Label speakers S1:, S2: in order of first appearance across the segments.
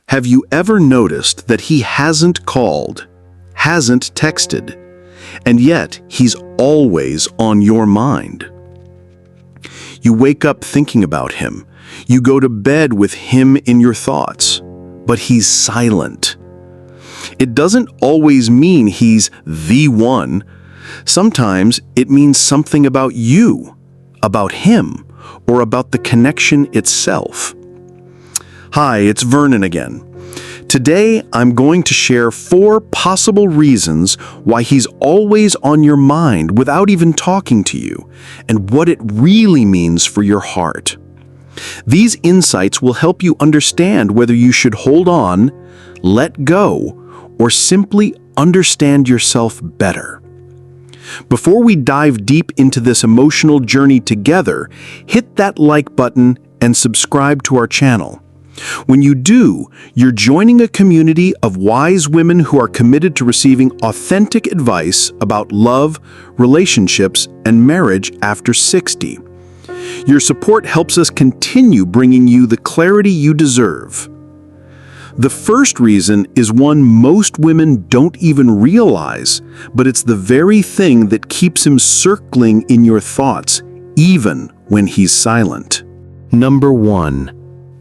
S1: Have you ever noticed that he hasn't called, hasn't texted, and yet he's always on your mind? You wake up thinking about him. You go to bed with him in your thoughts, but he's silent. It doesn't always mean he's the one. Sometimes it means something about you, about him, or about the connection itself. Hi, it's Vernon again. Today, I'm going to share 4 possible reasons why he's always on your mind without even talking to you, and what it really means for your heart. These insights will help you understand whether you should hold on, let go, or simply understand yourself better. Before we dive deep into this emotional journey together, hit that like button and subscribe to our channel. When you do, you're joining a community of wise women who are committed to receiving authentic advice about love, relationships, and marriage after 60. Your support helps us continue bringing you the clarity you deserve. The first reason is one most women don't even realize, but it's the very thing that keeps him circling in your thoughts, even when he's silent. Number 1.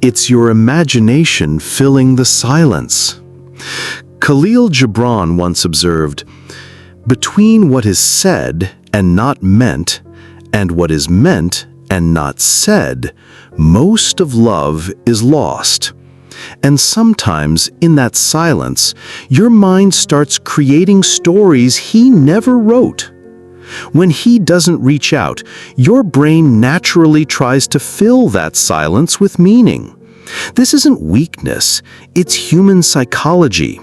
S1: It's your imagination filling the silence. Khalil Gibran once observed, "Between what is said and not meant, and what is meant and not said, most of love is lost." And sometimes, in that silence, your mind starts creating stories he never wrote. When he doesn't reach out, your brain naturally tries to fill that silence with meaning. This isn't weakness, it's human psychology.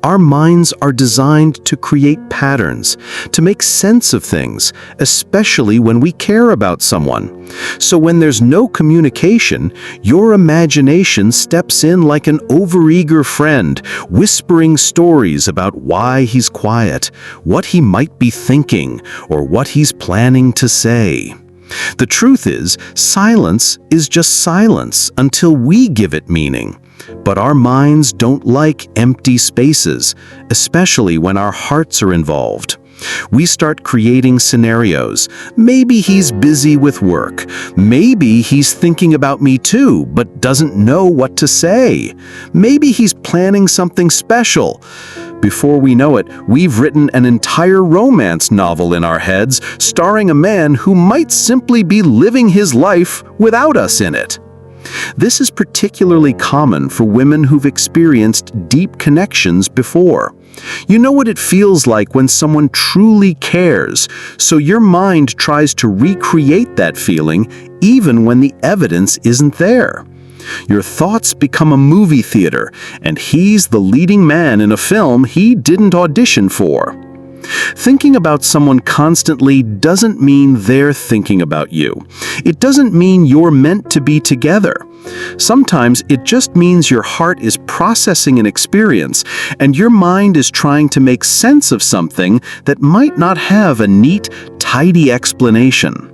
S1: Our minds are designed to create patterns, to make sense of things, especially when we care about someone. So when there's no communication, your imagination steps in like an overeager friend, whispering stories about why he's quiet, what he might be thinking, or what he's planning to say. The truth is, silence is just silence until we give it meaning. But our minds don't like empty spaces, especially when our hearts are involved. We start creating scenarios. Maybe he's busy with work. Maybe he's thinking about me too, but doesn't know what to say. Maybe he's planning something special. Before we know it, we've written an entire romance novel in our heads, starring a man who might simply be living his life without us in it. This is particularly common for women who've experienced deep connections before. You know what it feels like when someone truly cares, so your mind tries to recreate that feeling even when the evidence isn't there. Your thoughts become a movie theater, and he's the leading man in a film he didn't audition for. Thinking about someone constantly doesn't mean they're thinking about you. It doesn't mean you're meant to be together. Sometimes it just means your heart is processing an experience, and your mind is trying to make sense of something that might not have a neat, tidy explanation.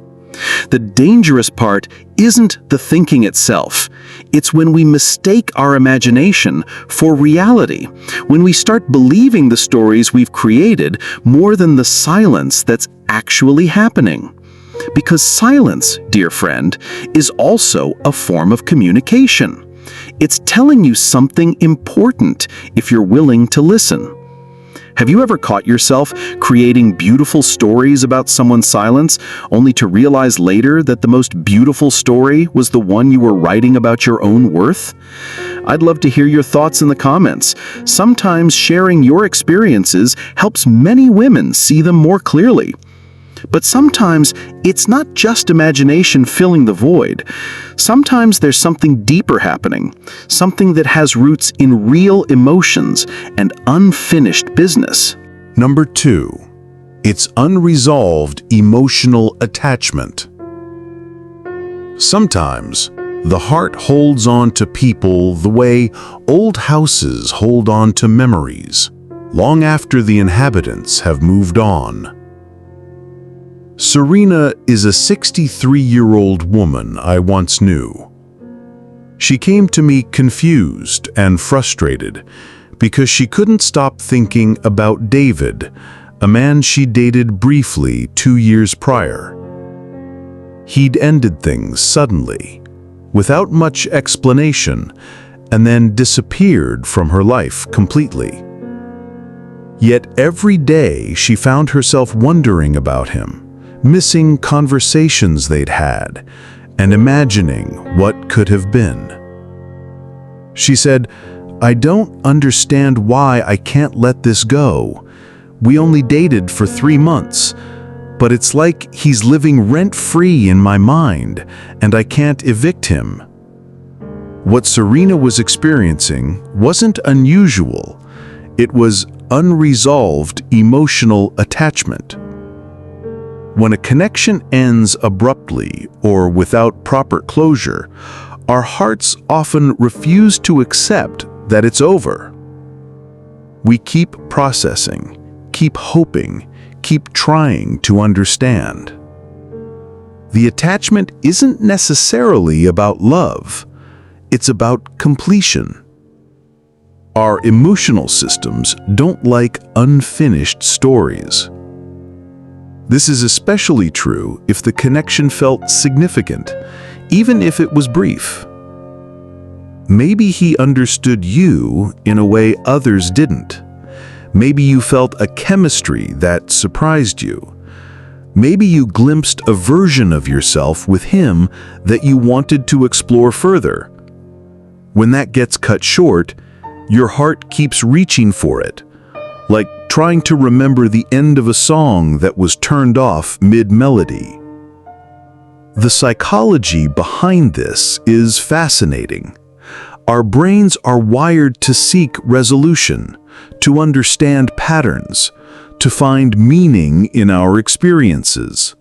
S1: The dangerous part isn't the thinking itself. It's when we mistake our imagination for reality, when we start believing the stories we've created more than the silence that's actually happening. Because silence, dear friend, is also a form of communication. It's telling you something important if you're willing to listen. Have you ever caught yourself creating beautiful stories about someone's silence, only to realize later that the most beautiful story was the one you were writing about your own worth? I'd love to hear your thoughts in the comments. Sometimes sharing your experiences helps many women see them more clearly. But sometimes it's not just imagination filling the void. Sometimes there's something deeper happening, something that has roots in real emotions and unfinished business.
S2: Number 2. It's unresolved emotional attachment. Sometimes the heart holds on to people the way old houses hold on to memories, long after the inhabitants have moved on. Serena is a 63-year-old woman I once knew. She came to me confused and frustrated because she couldn't stop thinking about David, a man she dated briefly 2 years prior. He'd ended things suddenly, without much explanation, and then disappeared from her life completely. Yet every day she found herself wondering about him, missing conversations they'd had, and imagining what could have been. She said, "I don't understand why I can't let this go. We only dated for 3 months, but it's like he's living rent-free in my mind, and I can't evict him." What Serena was experiencing wasn't unusual. It was unresolved emotional attachment. When a connection ends abruptly or without proper closure, our hearts often refuse to accept that it's over. We keep processing, keep hoping, keep trying to understand. The attachment isn't necessarily about love. It's about completion. Our emotional systems don't like unfinished stories. This is especially true if the connection felt significant, even if it was brief. Maybe he understood you in a way others didn't. Maybe you felt a chemistry that surprised you. Maybe you glimpsed a version of yourself with him that you wanted to explore further. When that gets cut short, your heart keeps reaching for it, like trying to remember the end of a song that was turned off mid-melody. The psychology behind this is fascinating. Our brains are wired to seek resolution, to understand patterns, to find meaning in our experiences.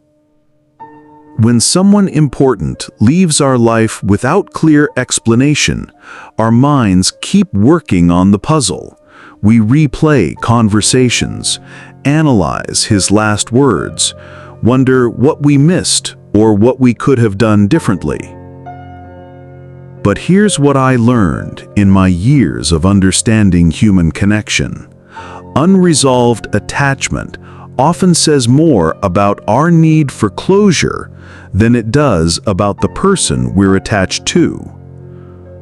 S2: When someone important leaves our life without clear explanation, our minds keep working on the puzzle. We replay conversations, analyze his last words, wonder what we missed or what we could have done differently. But here's what I learned in my years of understanding human connection. Unresolved attachment often says more about our need for closure than it does about the person we're attached to.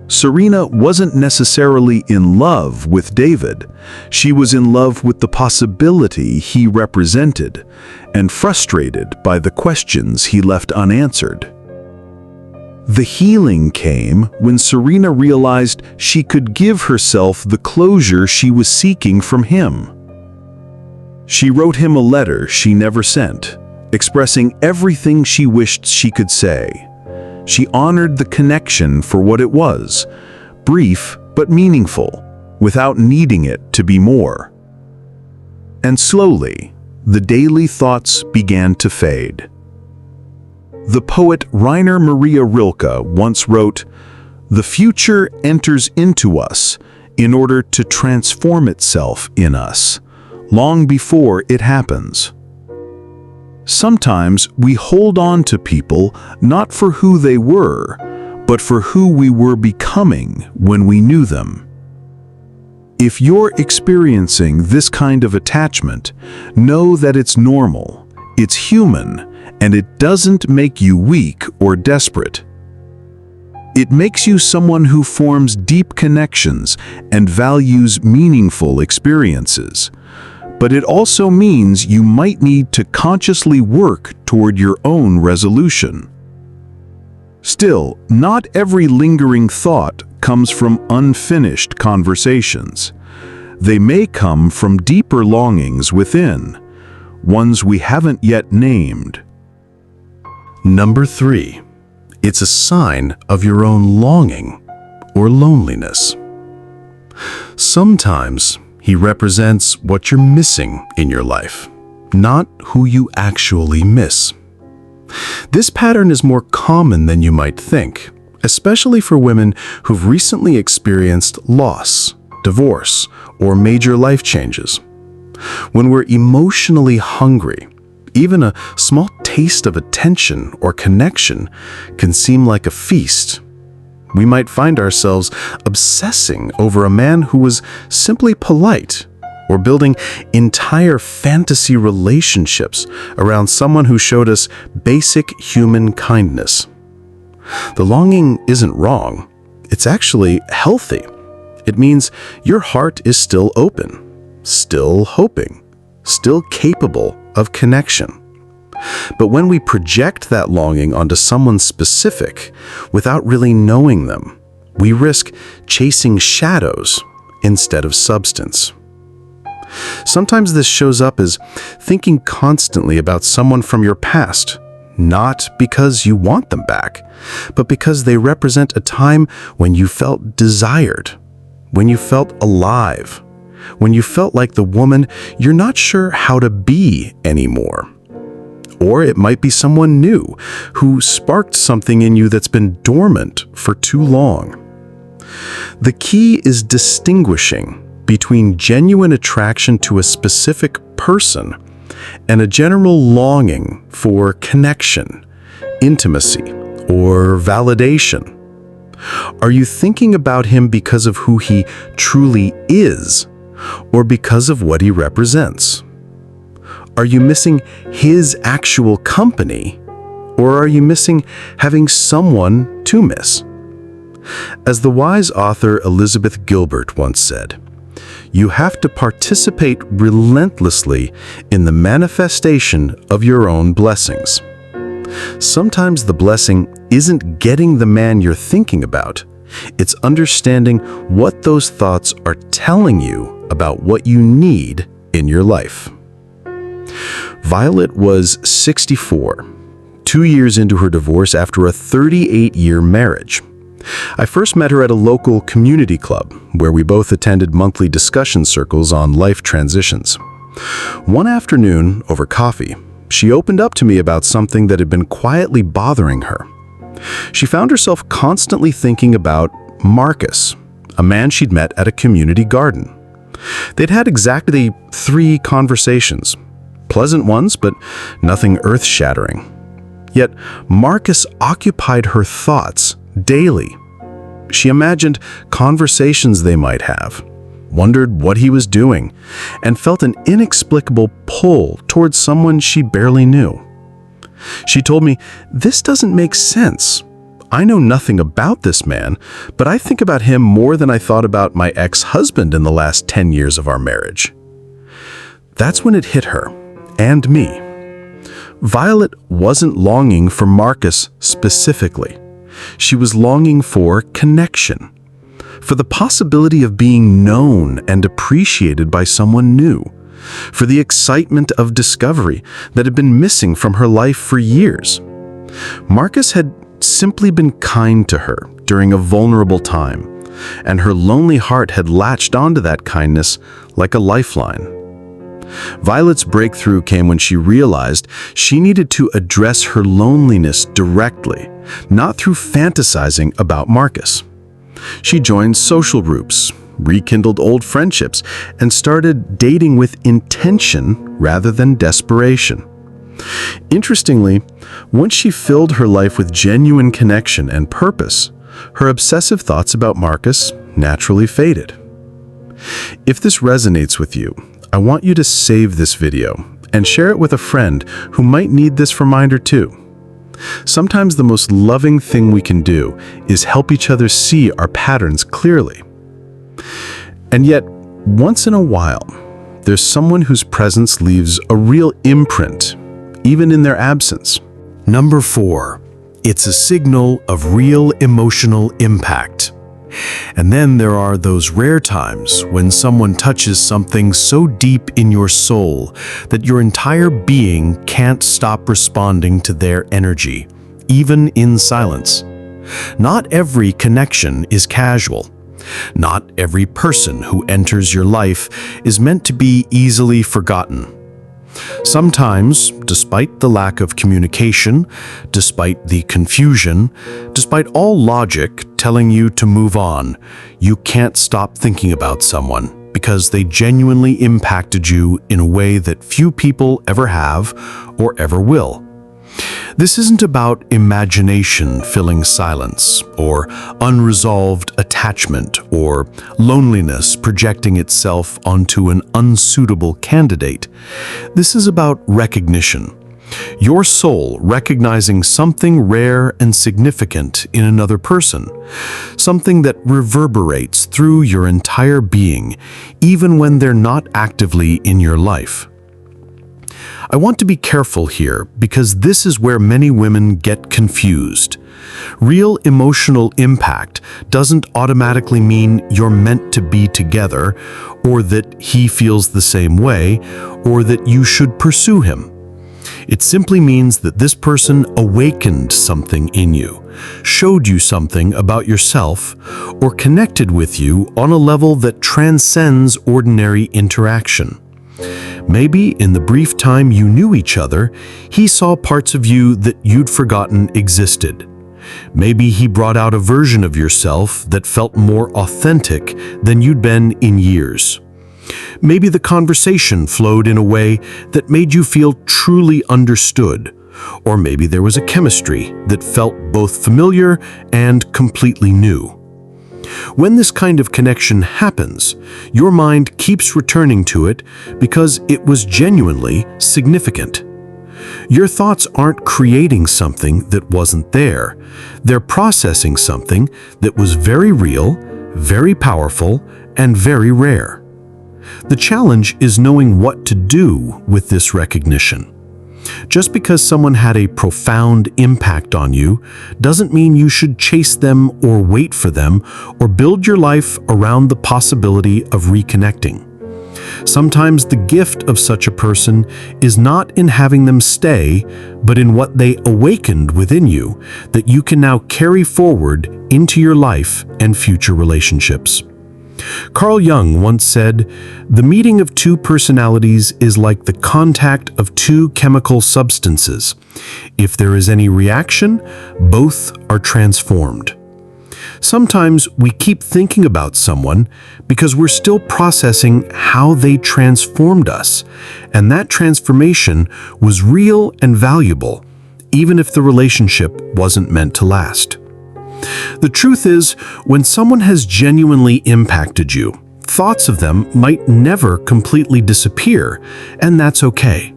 S2: Serena wasn't necessarily in love with David. She was in love with the possibility he represented and frustrated by the questions he left unanswered. The healing came when Serena realized she could give herself the closure she was seeking from him. She wrote him a letter she never sent, expressing everything she wished she could say. She honored the connection for what it was, brief but meaningful, without needing it to be more. And slowly, the daily thoughts began to fade. The poet Rainer Maria Rilke once wrote, "The future enters into us in order to transform itself in us, long before it happens." Sometimes we hold on to people not for who they were, but for who we were becoming when we knew them. If you're experiencing this kind of attachment, know that it's normal, it's human, and it doesn't make you weak or desperate. It makes you someone who forms deep connections and values meaningful experiences. But it also means you might need to consciously work toward your own resolution. Still, not every lingering thought comes from unfinished conversations. They may come from deeper longings within, ones we haven't yet named. Number 3. It's a sign of your own longing or loneliness. Sometimes he represents what you're missing in your life, not who you actually miss. This pattern is more common than you might think, especially for women who've recently experienced loss, divorce, or major life changes. When we're emotionally hungry, even a small taste of attention or connection can seem like a feast. We might find ourselves obsessing over a man who was simply polite, or building entire fantasy relationships around someone who showed us basic human kindness. The longing isn't wrong. It's actually healthy. It means your heart is still open, still hoping, still capable of connection. But when we project that longing onto someone specific without really knowing them, we risk chasing shadows instead of substance. Sometimes this shows up as thinking constantly about someone from your past, not because you want them back, but because they represent a time when you felt desired, when you felt alive, when you felt like the woman you're not sure how to be anymore. Or it might be someone new who sparked something in you that's been dormant for too long. The key is distinguishing between genuine attraction to a specific person and a general longing for connection, intimacy, or validation. Are you thinking about him because of who he truly is, or because of what he represents? Are you missing his actual company, or are you missing having someone to miss? As the wise author Elizabeth Gilbert once said, you have to participate relentlessly in the manifestation of your own blessings. Sometimes the blessing isn't getting the man you're thinking about. It's understanding what those thoughts are telling you about what you need in your life. Violet was 64, 2 years into her divorce after a 38-year marriage. I first met her at a local community club where we both attended monthly discussion circles on life transitions. One afternoon, over coffee, she opened up to me about something that had been quietly bothering her. She found herself constantly thinking about Marcus, a man she'd met at a community garden. They'd had exactly 3 conversations, pleasant ones, but nothing earth-shattering. Yet Marcus occupied her thoughts daily. She imagined conversations they might have, wondered what he was doing, and felt an inexplicable pull towards someone she barely knew. She told me, "This doesn't make sense. I know nothing about this man, but I think about him more than I thought about my ex-husband in the last 10 years of our marriage." That's when it hit her, and me. Violet wasn't longing for Marcus specifically. She was longing for connection, for the possibility of being known and appreciated by someone new, for the excitement of discovery that had been missing from her life for years. Marcus had simply been kind to her during a vulnerable time, and her lonely heart had latched onto that kindness like a lifeline. Violet's breakthrough came when she realized she needed to address her loneliness directly, not through fantasizing about Marcus. She joined social groups, rekindled old friendships, and started dating with intention rather than desperation. Interestingly, once she filled her life with genuine connection and purpose, her obsessive thoughts about Marcus naturally faded. If this resonates with you, I want you to save this video and share it with a friend who might need this reminder too. Sometimes the most loving thing we can do is help each other see our patterns clearly. And yet, once in a while, there's someone whose presence leaves a real imprint, even in their absence.
S3: Number 4, it's a signal of real emotional impact. And then there are those rare times when someone touches something so deep in your soul that your entire being can't stop responding to their energy, even in silence. Not every connection is casual. Not every person who enters your life is meant to be easily forgotten. Sometimes, despite the lack of communication, despite the confusion, despite all logic telling you to move on, you can't stop thinking about someone because they genuinely impacted you in a way that few people ever have or ever will. This isn't about imagination filling silence, or unresolved attachment, or loneliness projecting itself onto an unsuitable candidate. This is about recognition. Your soul recognizing something rare and significant in another person, something that reverberates through your entire being, even when they're not actively in your life. I want to be careful here because this is where many women get confused. Real emotional impact doesn't automatically mean you're meant to be together, or that he feels the same way, or that you should pursue him. It simply means that this person awakened something in you, showed you something about yourself, or connected with you on a level that transcends ordinary interaction. Maybe in the brief time you knew each other, he saw parts of you that you'd forgotten existed. Maybe he brought out a version of yourself that felt more authentic than you'd been in years. Maybe the conversation flowed in a way that made you feel truly understood, or maybe there was a chemistry that felt both familiar and completely new. When this kind of connection happens, your mind keeps returning to it because it was genuinely significant. Your thoughts aren't creating something that wasn't there. They're processing something that was very real, very powerful, and very rare. The challenge is knowing what to do with this recognition. Just because someone had a profound impact on you doesn't mean you should chase them or wait for them or build your life around the possibility of reconnecting. Sometimes the gift of such a person is not in having them stay, but in what they awakened within you that you can now carry forward into your life and future relationships. Carl Jung once said, "The meeting of two personalities is like the contact of two chemical substances. If there is any reaction, both are transformed." Sometimes we keep thinking about someone because we're still processing how they transformed us, and that transformation was real and valuable, even if the relationship wasn't meant to last. The truth is, when someone has genuinely impacted you, thoughts of them might never completely disappear, and that's okay.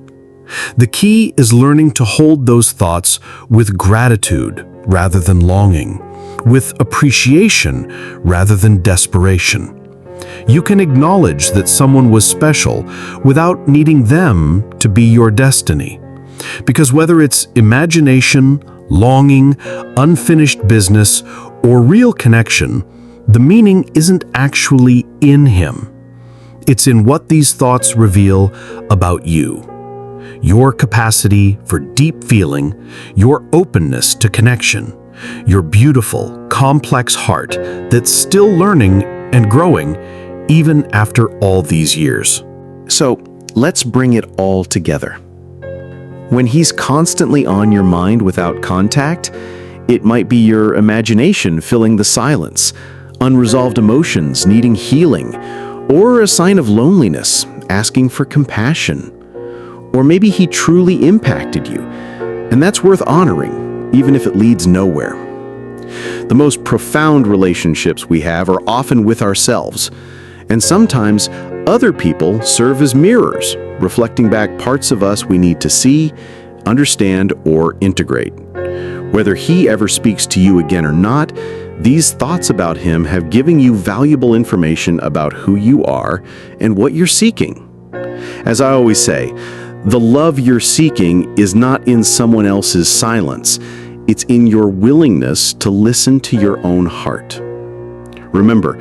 S3: The key is learning to hold those thoughts with gratitude rather than longing, with appreciation rather than desperation. You can acknowledge that someone was special without needing them to be your destiny. Because whether it's imagination, longing, unfinished business, or real connection, the meaning isn't actually in him. It's in what these thoughts reveal about you. Your capacity for deep feeling, your openness to connection, your beautiful, complex heart that's still learning and growing even after all these years.
S1: So let's bring it all together. When he's constantly on your mind without contact, it might be your imagination filling the silence, unresolved emotions needing healing, or a sign of loneliness asking for compassion. Or maybe he truly impacted you, and that's worth honoring, even if it leads nowhere. The most profound relationships we have are often with ourselves, and sometimes other people serve as mirrors, reflecting back parts of us we need to see, understand, or integrate. Whether he ever speaks to you again or not, these thoughts about him have given you valuable information about who you are and what you're seeking. As I always say, the love you're seeking is not in someone else's silence. It's in your willingness to listen to your own heart. Remember,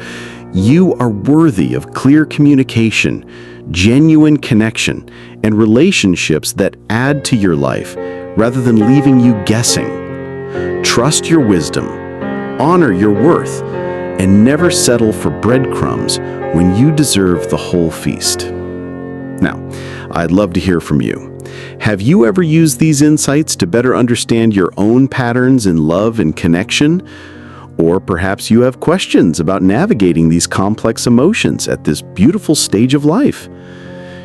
S1: you are worthy of clear communication, genuine connection, and relationships that add to your life rather than leaving you guessing. Trust your wisdom, honor your worth, and never settle for breadcrumbs when you deserve the whole feast. Now, I'd love to hear from you. Have you ever used these insights to better understand your own patterns in love and connection? Or perhaps you have questions about navigating these complex emotions at this beautiful stage of life.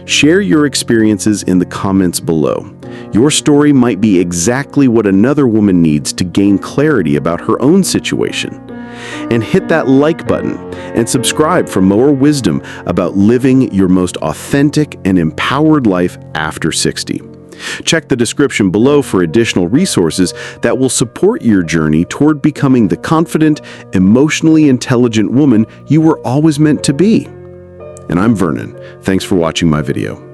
S1: Share your experiences in the comments below. Your story might be exactly what another woman needs to gain clarity about her own situation. And hit that like button and subscribe for more wisdom about living your most authentic and empowered life after 60. Check the description below for additional resources that will support your journey toward becoming the confident, emotionally intelligent woman you were always meant to be. And I'm Vernon. Thanks for watching my video.